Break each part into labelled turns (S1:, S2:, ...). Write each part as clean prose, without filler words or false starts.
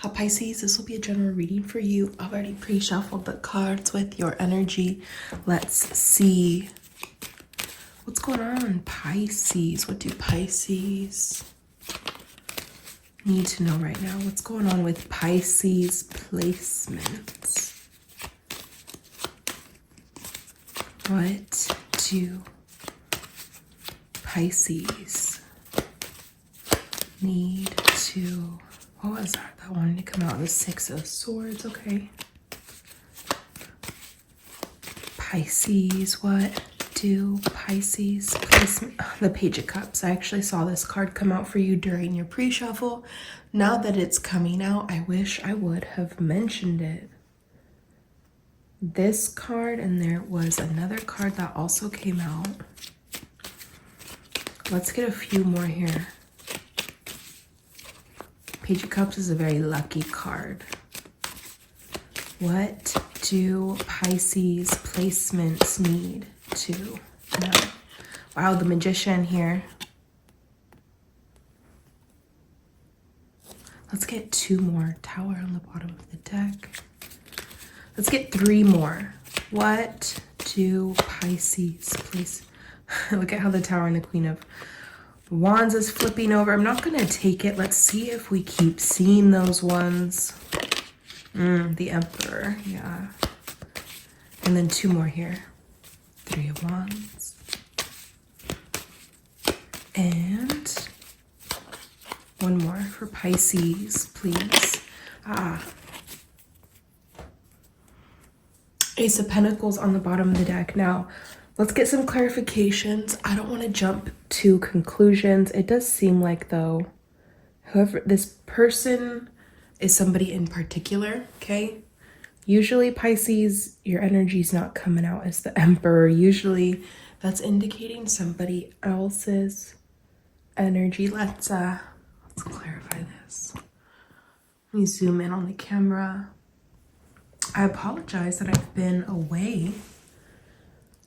S1: Pisces, this will be a general reading for you. I've already pre-shuffled the cards with your energy. Let's see what's going on, Pisces. What do Pisces need to know right now? What's going on with Pisces placements? What do Pisces need to... What was that? That wanted to come out the Six of Swords. Okay. Pisces, what do Pisces placement? The Page of Cups. I actually saw this card come out for you during your pre-shuffle. Now that it's coming out, I wish I would have mentioned it. This card, and there was another card that also came out. Let's get a few more here. Page of Cups is a very lucky card. What do Pisces placements need to know? Wow, the Magician here. Let's get two more. Tower on the bottom of the deck. Let's get three more. What do Pisces please? Look at how the Tower and the Queen of Wands is flipping over. I'm not going to take it. Let's see if we keep seeing those ones. The Emperor, yeah. And then two more here. Three of Wands. And one more for Pisces, please. Ace of Pentacles on the bottom of the deck. Now, let's get some clarifications. I don't want to jump to conclusions. It does seem like, though, whoever this person is somebody in particular, okay? Usually, Pisces, your energy's not coming out as the Emperor. Usually, that's indicating somebody else's energy. Let's clarify this. Let me zoom in on the camera. I apologize that I've been away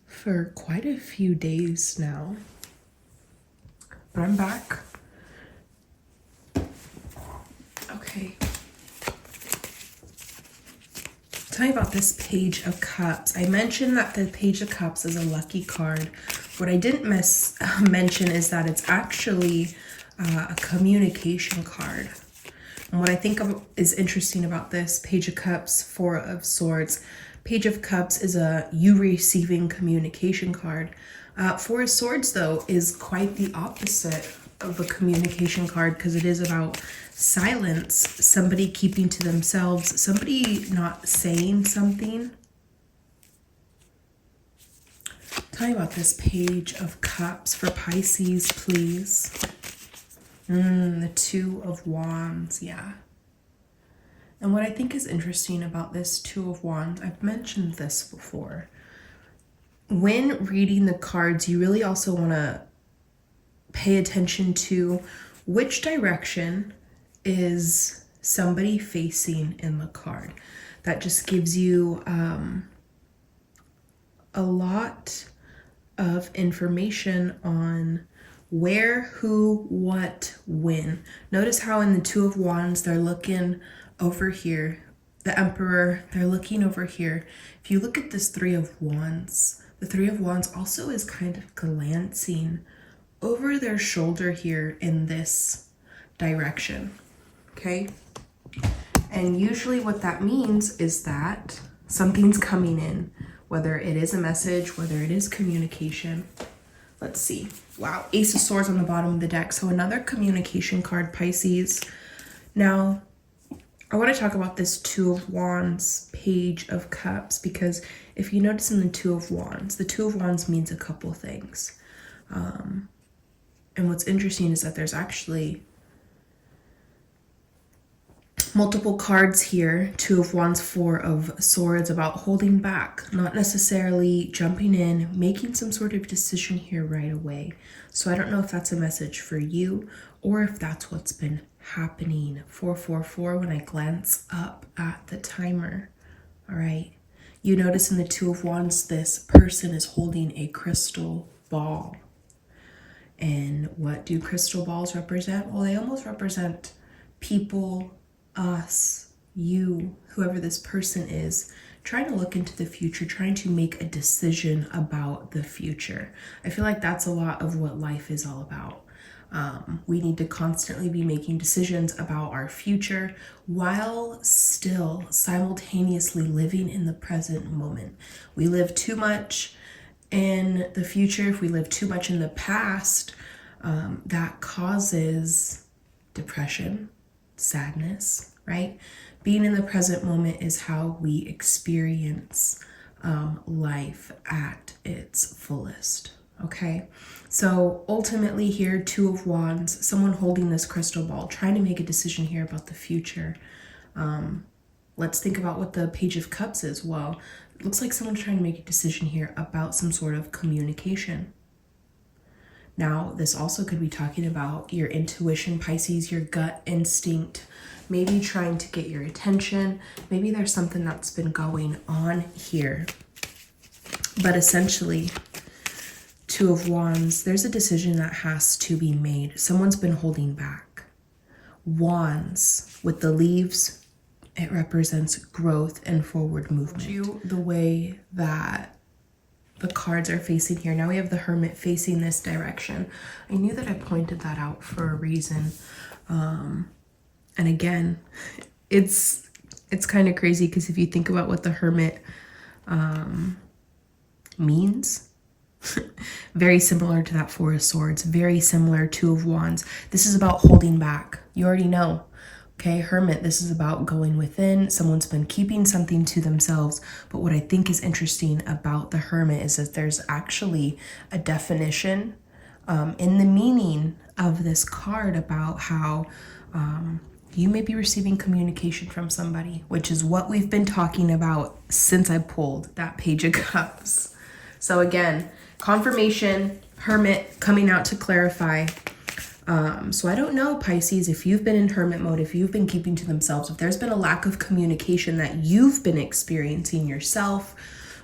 S1: for quite a few days now, but I'm back. Okay. Tell me about this Page of Cups. I mentioned that the Page of Cups is a lucky card. What I didn't mention is that it's actually a communication card. And what I think is interesting about this Page of Cups, Four of Swords, Page of Cups is a you receiving communication card. Four of Swords, though, is quite the opposite of a communication card because it is about silence, somebody keeping to themselves, somebody not saying something. Tell me about this Page of Cups for Pisces, please. The Two of Wands, yeah. And what I think is interesting about this Two of Wands, I've mentioned this before. When reading the cards, you really also want to pay attention to which direction is somebody facing in the card. That just gives you a lot of information on where, who, what, when. Notice how in the Two of Wands, they're looking over here. The Emperor, they're looking over here. If you look at this Three of Wands, the Three of Wands also is kind of glancing over their shoulder here in this direction, okay? And usually what that means is that something's coming in, whether it is a message, whether it is communication. Let's see. Wow, Ace of Swords on the bottom of the deck. So another communication card, Pisces. Now, I want to talk about this Two of Wands, Page of Cups, because if you notice in the Two of Wands, the Two of Wands means a couple things. And what's interesting is that there's actually multiple cards here. Two of Wands, Four of Swords, about holding back, not necessarily jumping in, making some sort of decision here right away. So I don't know if that's a message for you or if that's what's been happening. 444 when I glance up at the timer. All right. You notice in the Two of Wands, this person is holding a crystal ball. And what do crystal balls represent? Well, they almost represent people us, you, whoever this person is, trying to look into the future, trying to make a decision about the future. I feel like that's a lot of what life is all about. We need to constantly be making decisions about our future while still simultaneously living in the present moment. We live too much in the future. If we live too much in the past, that causes depression, sadness, right? Being in the present moment is how we experience life at its fullest. Okay, so ultimately here, Two of Wands, someone holding this crystal ball, trying to make a decision here about the future. Let's think about what the Page of Cups is. Well, it looks like someone's trying to make a decision here about some sort of communication. Now, this also could be talking about your intuition, Pisces, your gut instinct, maybe trying to get your attention. Maybe there's something that's been going on here. But essentially, Two of Wands, there's a decision that has to be made. Someone's been holding back. Wands with the leaves, it represents growth and forward movement. The way that the cards are facing here. Now we have the Hermit facing this direction. I knew that I pointed that out for a reason. And again, it's kind of crazy because if you think about what the Hermit means, very similar to that Four of Swords, very similar Two of Wands. This is about holding back. You already know. Okay, Hermit, this is about going within. Someone's been keeping something to themselves. But what I think is interesting about the Hermit is that there's actually a definition in the meaning of this card about how you may be receiving communication from somebody, which is what we've been talking about since I pulled that Page of Cups. So again, confirmation, Hermit coming out to clarify. So I don't know, Pisces, if you've been in Hermit mode, if you've been keeping to themselves, if there's been a lack of communication that you've been experiencing yourself,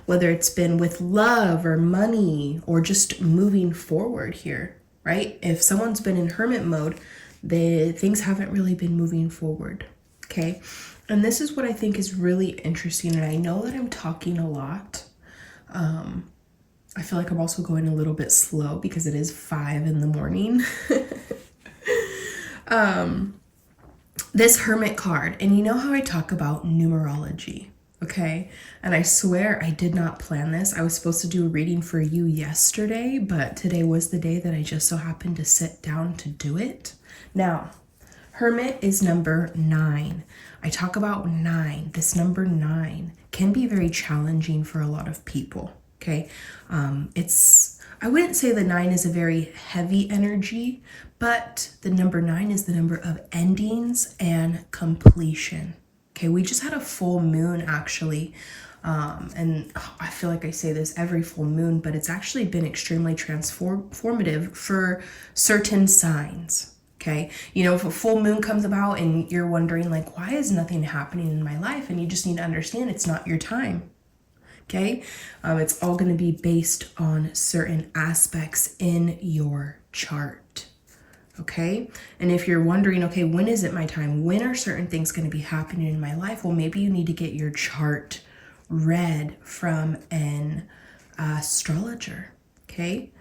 S1: whether it's been with love or money or just moving forward here, right? If someone's been in Hermit mode, things haven't really been moving forward, okay? And this is what I think is really interesting, and I know that I'm talking a lot. I feel like I'm also going a little bit slow because it is 5 in the morning. This Hermit card, and you know how I talk about numerology, okay? And I swear I did not plan this. I was supposed to do a reading for you yesterday, but today was the day that I just so happened to sit down to do it. Now, Hermit is number 9. I talk about 9. This number 9 can be very challenging for a lot of people. Okay, I wouldn't say the 9 is a very heavy energy, but the number 9 is the number of endings and completion. Okay, we just had a full moon actually, and I feel like I say this every full moon, but it's actually been extremely transformative for certain signs. Okay, you know, if a full moon comes about and you're wondering like, why is nothing happening in my life? And you just need to understand it's not your time. Okay, it's all going to be based on certain aspects in your chart. Okay, and if you're wondering, okay, when is it my time? When are certain things going to be happening in my life? Well, maybe you need to get your chart read from an astrologer. Okay,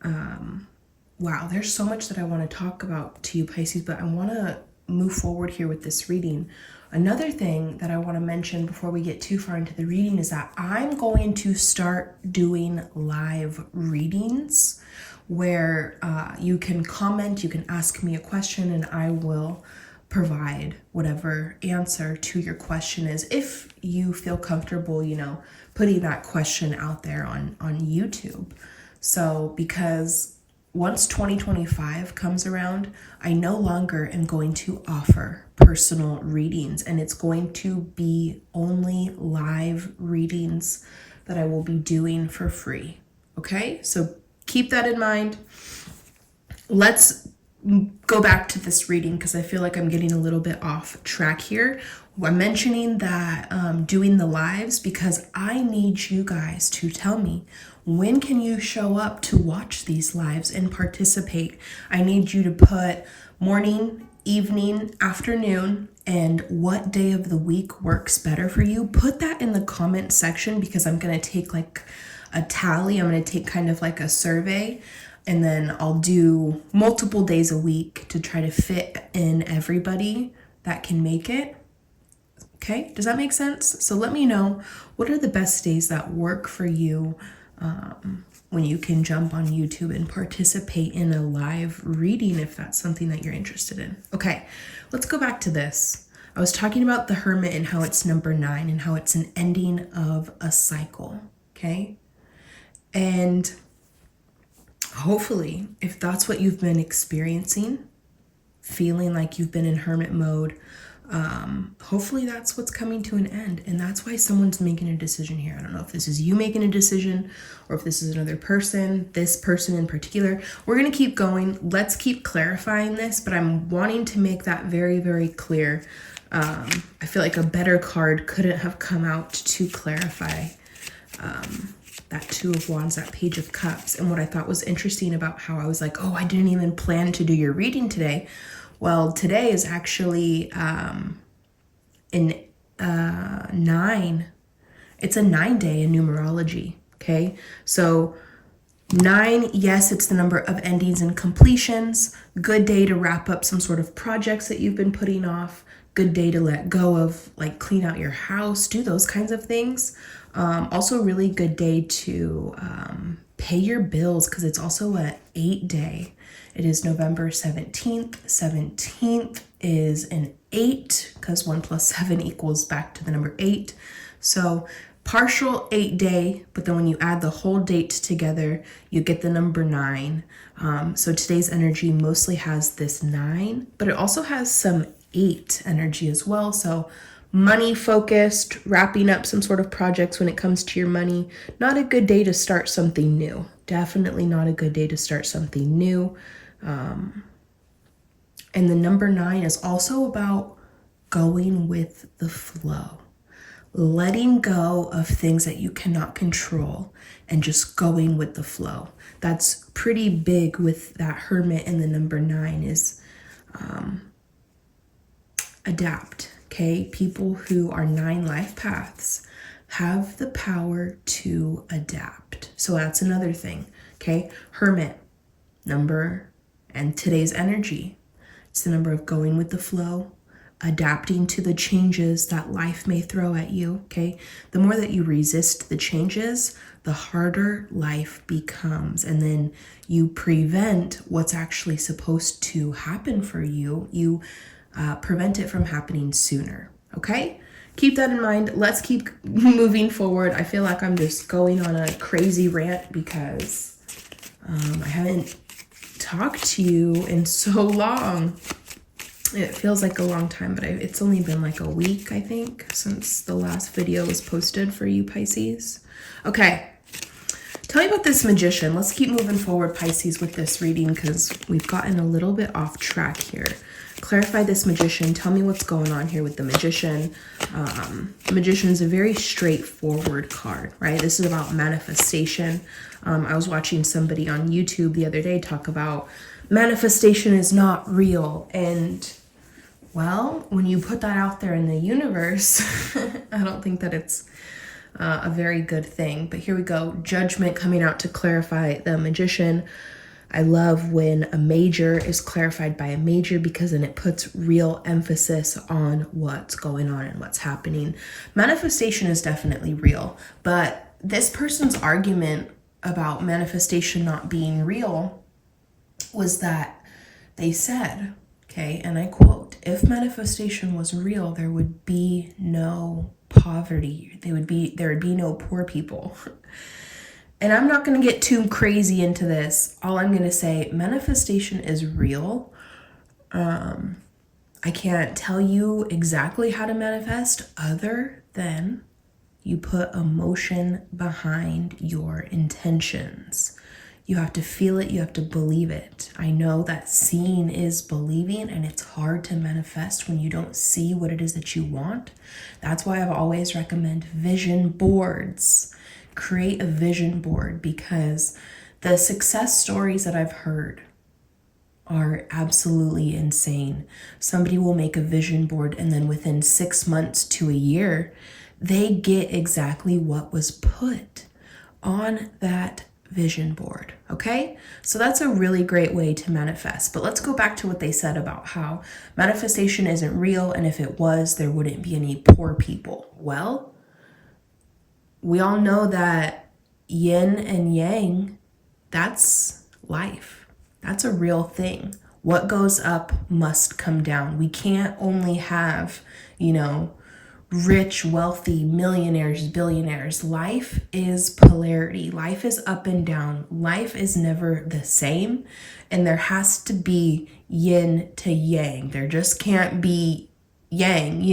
S1: wow, there's so much that I want to talk about to you, Pisces, but I want to move forward here with this reading. Another thing that I want to mention before we get too far into the reading is that I'm going to start doing live readings where you can comment, you can ask me a question, and I will provide whatever answer to your question is, if you feel comfortable, you know, putting that question out there on YouTube. So because once 2025 comes around, I no longer am going to offer personal readings, and it's going to be only live readings that I will be doing for free. Okay, so keep that in mind. Let's go back to this reading because I feel like I'm getting a little bit off track here. I'm mentioning that doing the lives because I need you guys to tell me, when can you show up to watch these lives and participate? I need you to put morning, evening, afternoon, and what day of the week works better for you, put that in the comment section, because I'm going to take like a tally. I'm going to take kind of like a survey, and then I'll do multiple days a week to try to fit in everybody that can make it. Okay, does that make sense? So let me know, what are the best days that work for you when you can jump on YouTube and participate in a live reading, if that's something that you're interested in. Okay, let's go back to this. I was talking about the Hermit and how it's number 9 and how it's an ending of a cycle, okay? And hopefully, if that's what you've been experiencing, feeling like you've been in hermit mode, hopefully that's what's coming to an end. And that's why someone's making a decision here. I don't know if this is you making a decision or if this is another person, this person in particular. We're going to keep going. Let's keep clarifying this, but I'm wanting to make that very, very clear. I feel like a better card couldn't have come out to clarify that Two of Wands, that Page of Cups. And what I thought was interesting about how I was like, oh, I didn't even plan to do your reading today. Well, today is actually it's a 9-day in numerology, okay? So 9, yes, it's the number of endings and completions. Good day to wrap up some sort of projects that you've been putting off. Good day to let go of, like clean out your house, do those kinds of things. Also really good day to pay your bills, because it's also an 8-day. It is November 17th. 17th is an 8, because 1 plus 7 equals back to the number 8. So partial 8-day, but then when you add the whole date together, you get the number 9. So today's energy mostly has this 9, but it also has some 8 energy as well. So money focused, wrapping up some sort of projects when it comes to your money. Not a good day to start something new. Definitely not a good day to start something new. And the number 9 is also about going with the flow, letting go of things that you cannot control and just going with the flow. That's pretty big with that Hermit, and the number 9 is adapt. Okay, people who are 9 life paths have the power to adapt. So that's another thing. Okay, Hermit number, and today's energy, it's the number of going with the flow, adapting to the changes that life may throw at you. Okay, the more that you resist the changes, the harder life becomes, and then you prevent what's actually supposed to happen for you. You prevent it from happening sooner. Okay, keep that in mind. Let's keep moving forward. I feel like I'm just going on a crazy rant because I haven't talked to you in so long. It feels like a long time, but it's only been like a week, I think, since the last video was posted for you Pisces. Okay, tell me about this Magician. Let's keep moving forward, Pisces, with this reading, because we've gotten a little bit off track here. Clarify this Magician. Tell me what's going on here with the Magician. Magician is a very straightforward card, right? This is about manifestation. I was watching somebody on YouTube the other day talk about manifestation is not real. And, well, when you put that out there in the universe, I don't think that it's a very good thing. But here we go. Judgment coming out to clarify the Magician. I love when a major is clarified by a major, because then it puts real emphasis on what's going on and what's happening. Manifestation is definitely real, but this person's argument about manifestation not being real was that they said, okay, and I quote, if manifestation was real, there would be no poverty. There would be no poor people. And I'm not going to get too crazy into this. All I'm going to say, manifestation is real. I can't tell you exactly how to manifest other than you put emotion behind your intentions. You have to feel it. You have to believe it. I know that seeing is believing, and it's hard to manifest when you don't see what it is that you want. That's why I've always recommended vision boards. Create a vision board, because the success stories that I've heard are absolutely insane. Somebody will make a vision board and then within 6 months to a year, they get exactly what was put on that vision board. Okay? So that's a really great way to manifest. But let's go back to what they said about how manifestation isn't real, and if it was, there wouldn't be any poor people. Well, we all know that yin and yang, that's life. That's a real thing. What goes up must come down. We can't only have, rich, wealthy, millionaires, billionaires. Life is polarity. Life is up and down. Life is never the same. And there has to be yin to yang. There just can't be yang,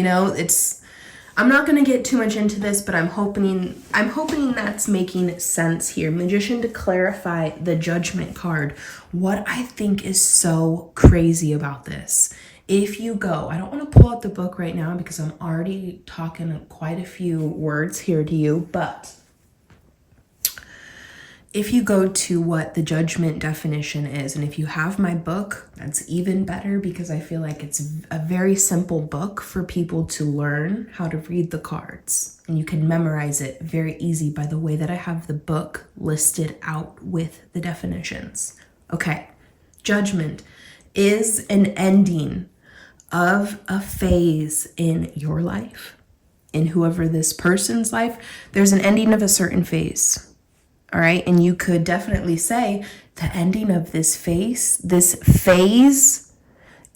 S1: I'm not going to get too much into this, but I'm hoping that's making sense here. Magician, to clarify the Judgment card, what I think is so crazy about this, if you go, I don't want to pull out the book right now because I'm already talking quite a few words here to you, but if you go to what the Judgment definition is, and if you have my book, that's even better because I feel like it's a very simple book for people to learn how to read the cards. And you can memorize it very easy by the way that I have the book listed out with the definitions. Okay, Judgment is an ending of a phase in your life, in whoever this person's life. There's an ending of a certain phase. All right. And you could definitely say the ending of this phase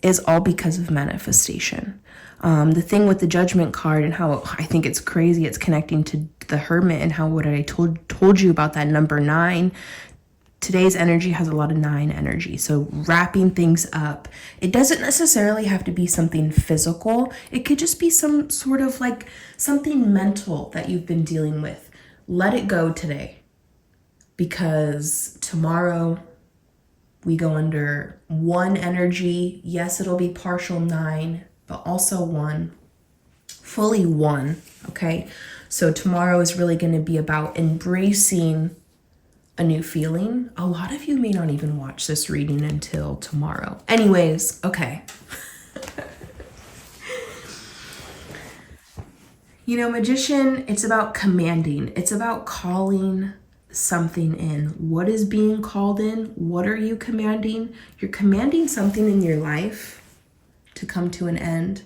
S1: is all because of manifestation. The thing with the Judgment card and how I think it's crazy, it's connecting to the Hermit and how what I told you about that number 9. Today's energy has a lot of 9 energy. So wrapping things up, it doesn't necessarily have to be something physical. It could just be some sort of like something mental that you've been dealing with. Let it go today. Because tomorrow we go under 1 energy. Yes, it'll be partial 9, but also 1, fully 1. Okay. So tomorrow is really going to be about embracing a new feeling. A lot of you may not even watch this reading until tomorrow. Anyways, okay. Magician, it's about commanding. It's about calling something in. What is being called in? What are you commanding? You're commanding something in your life to come to an end.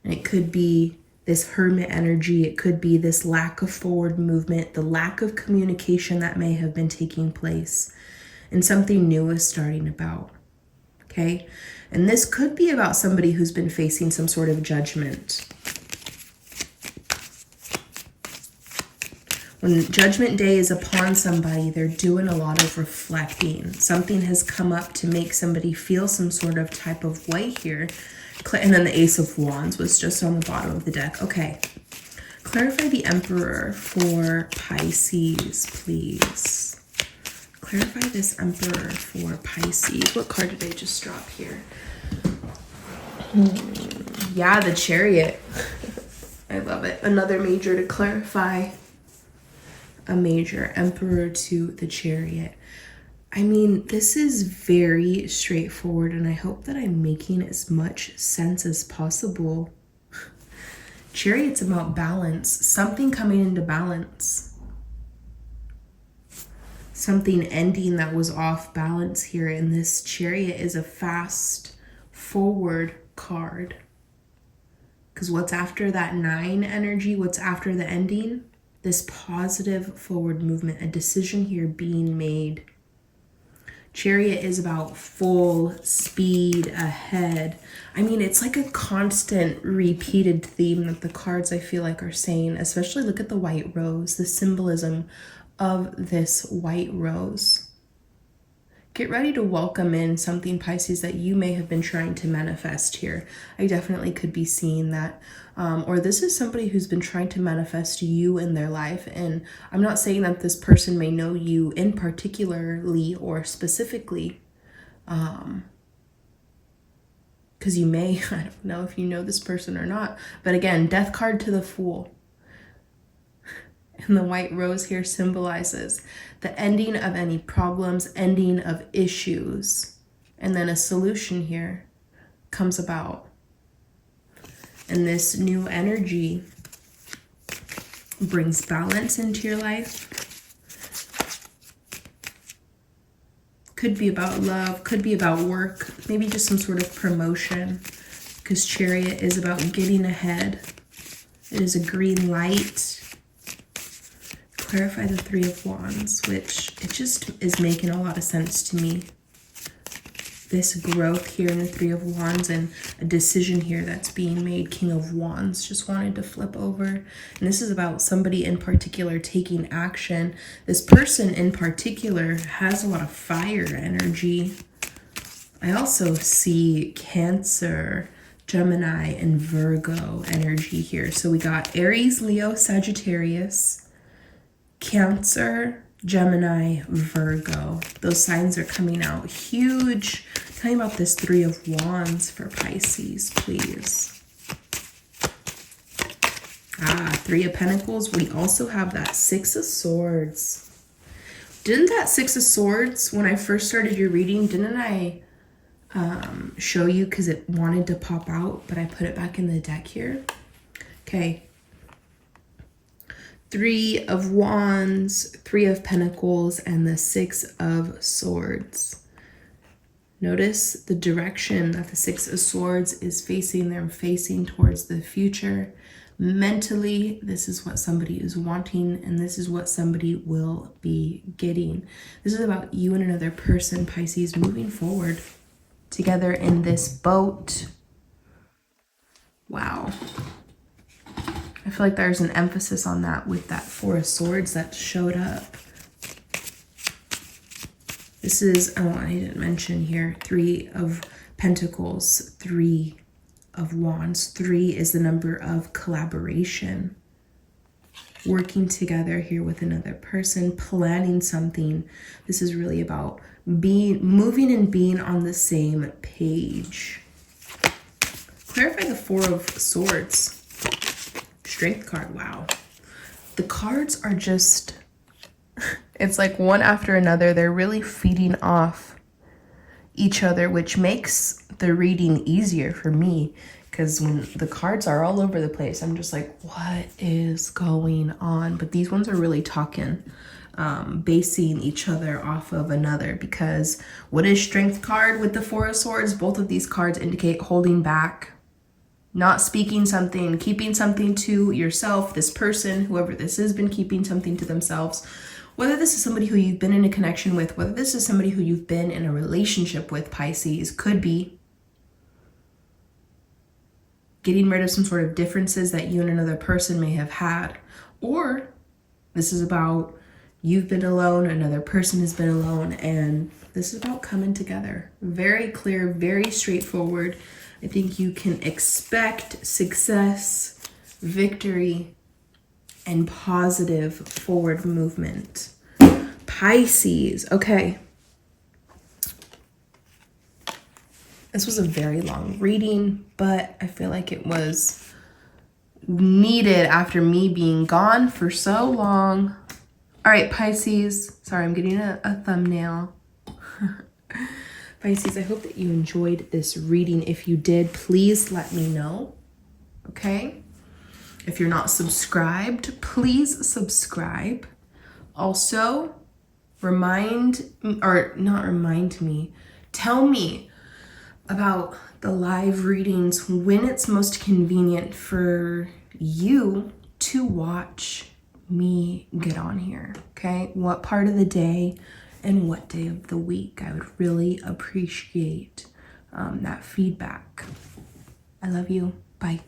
S1: And it could be this Hermit energy. It could be this lack of forward movement, the lack of communication that may have been taking place, and something new is starting about. Okay? And this could be about somebody who's been facing some sort of judgment. When Judgment Day is upon somebody, they're doing a lot of reflecting. Something has come up to make somebody feel some sort of type of way here. And then the Ace of Wands was just on the bottom of the deck. Okay. Clarify the Emperor for Pisces, please. Clarify this Emperor for Pisces. What card did I just drop here? Yeah, the Chariot. I love it. Another major to clarify. A major, Emperor to the Chariot. I mean, this is very straightforward, and I hope that I'm making as much sense as possible. Chariot's about balance, something coming into balance. Something ending that was off balance here, and this Chariot is a fast forward card. Because what's after that 9 energy, what's after the ending? This positive forward movement, a decision here being made. Chariot is about full speed ahead. I mean, it's like a constant repeated theme that the cards I feel like are saying, especially look at the white rose, the symbolism of this white rose. Get ready to welcome in something, Pisces, that you may have been trying to manifest here. I definitely could be seeing that. Or this is somebody who's been trying to manifest you in their life. And I'm not saying that this person may know you in particularly or specifically. Because you may, I don't know if you know this person or not. But again, Death card to the Fool. And the white rose here symbolizes the ending of any problems, ending of issues. And then a solution here comes about. And this new energy brings balance into your life. Could be about love, could be about work, maybe just some sort of promotion, because Chariot is about getting ahead. It is a green light. Clarify the Three of Wands, which it just is making a lot of sense to me. This growth here in the Three of Wands and a decision here that's being made. King of Wands just wanted to flip over. And this is about somebody in particular taking action. This person in particular has a lot of fire energy. I also see Cancer, Gemini, and Virgo energy here. So we got Aries, Leo, Sagittarius, Cancer, Gemini, Virgo. Those signs are coming out huge. Tell me about this Three of Wands for Pisces, please. Three of Pentacles. We also have that Six of Swords. Didn't that Six of Swords, when I first started your reading, didn't I show you because it wanted to pop out, but I put it back in the deck here? Okay. Three of Wands, Three of Pentacles, and the Six of Swords. Notice the direction that the Six of Swords is facing. They're facing towards the future. Mentally, this is what somebody is wanting, and this is what somebody will be getting. This is about you and another person, Pisces, moving forward together in this boat. Wow. I feel like there's an emphasis on that with that Four of Swords that showed up. This is, oh, I didn't mention here, Three of Pentacles, Three of Wands. 3 is the number of collaboration. Working together here with another person, planning something. This is really about moving and being on the same page. Clarify the Four of Swords. Strength card, wow. The cards are just, it's like one after another. They're really feeding off each other, which makes the reading easier for me, because when the cards are all over the place, I'm just like, what is going on? But these ones are really talking, basing each other off of another, because what is Strength card with the Four of Swords? Both of these cards indicate holding back, not speaking something, keeping something to yourself. This person, whoever this has been keeping something to themselves. Whether this is somebody who you've been in a connection with, whether this is somebody who you've been in a relationship with, Pisces, could be getting rid of some sort of differences that you and another person may have had. Or this is about you've been alone, another person has been alone, and this is about coming together. Very clear, very straightforward. I think you can expect success, victory, and positive forward movement. Pisces, okay. This was a very long reading, but I feel like it was needed after me being gone for so long. All right, Pisces. Sorry, I'm getting a thumbnail. Pisces, I hope that you enjoyed this reading. If you did, please let me know, okay? If you're not subscribed, please subscribe. Also, tell me about the live readings when it's most convenient for you to watch me get on here, okay? What part of the day and what day of the week. I would really appreciate that feedback. I love you. Bye.